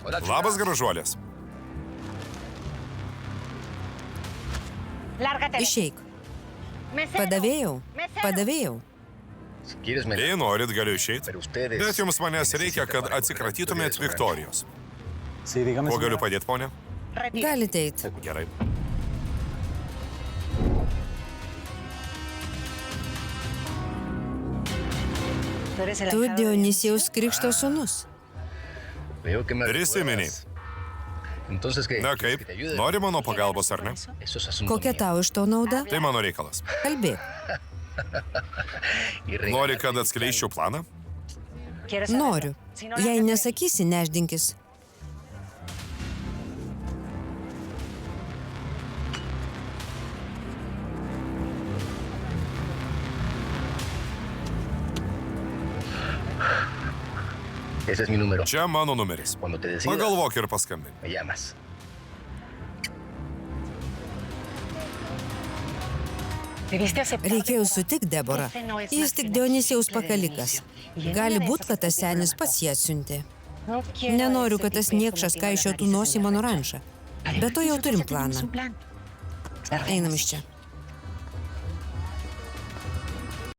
Labas, gražuolės. Išeik. Padavėjau. Padavėjau. Jei norit, galiu išeiti. Bet jums manęs reikia, kad atsikratytumėt Viktorijos. Kuo galiu padėti, ponė? Galite eiti. Gerai. Tu Dionisijaus Krikšto sūnus. Prisiminiai. Na kaip, nori mano pagalbos ar ne? Kokia tau iš to nauda? Tai mano reikalas. Kalbėk. Nori, kad atskleisčiau planą? Noriu. Jei nesakysi, neždinkis. Čia mano numeris. Pagalvok ir paskambink. Reikėjo sutikti Deborą. Jis tik Dionisijaus pakalikas. Gali būt, kad tas senis pats ją siuntė. Nenoriu, kad tas niekšas kaišiotų nosį mano rančą. Bet to jau turim planą. Einam iš čia.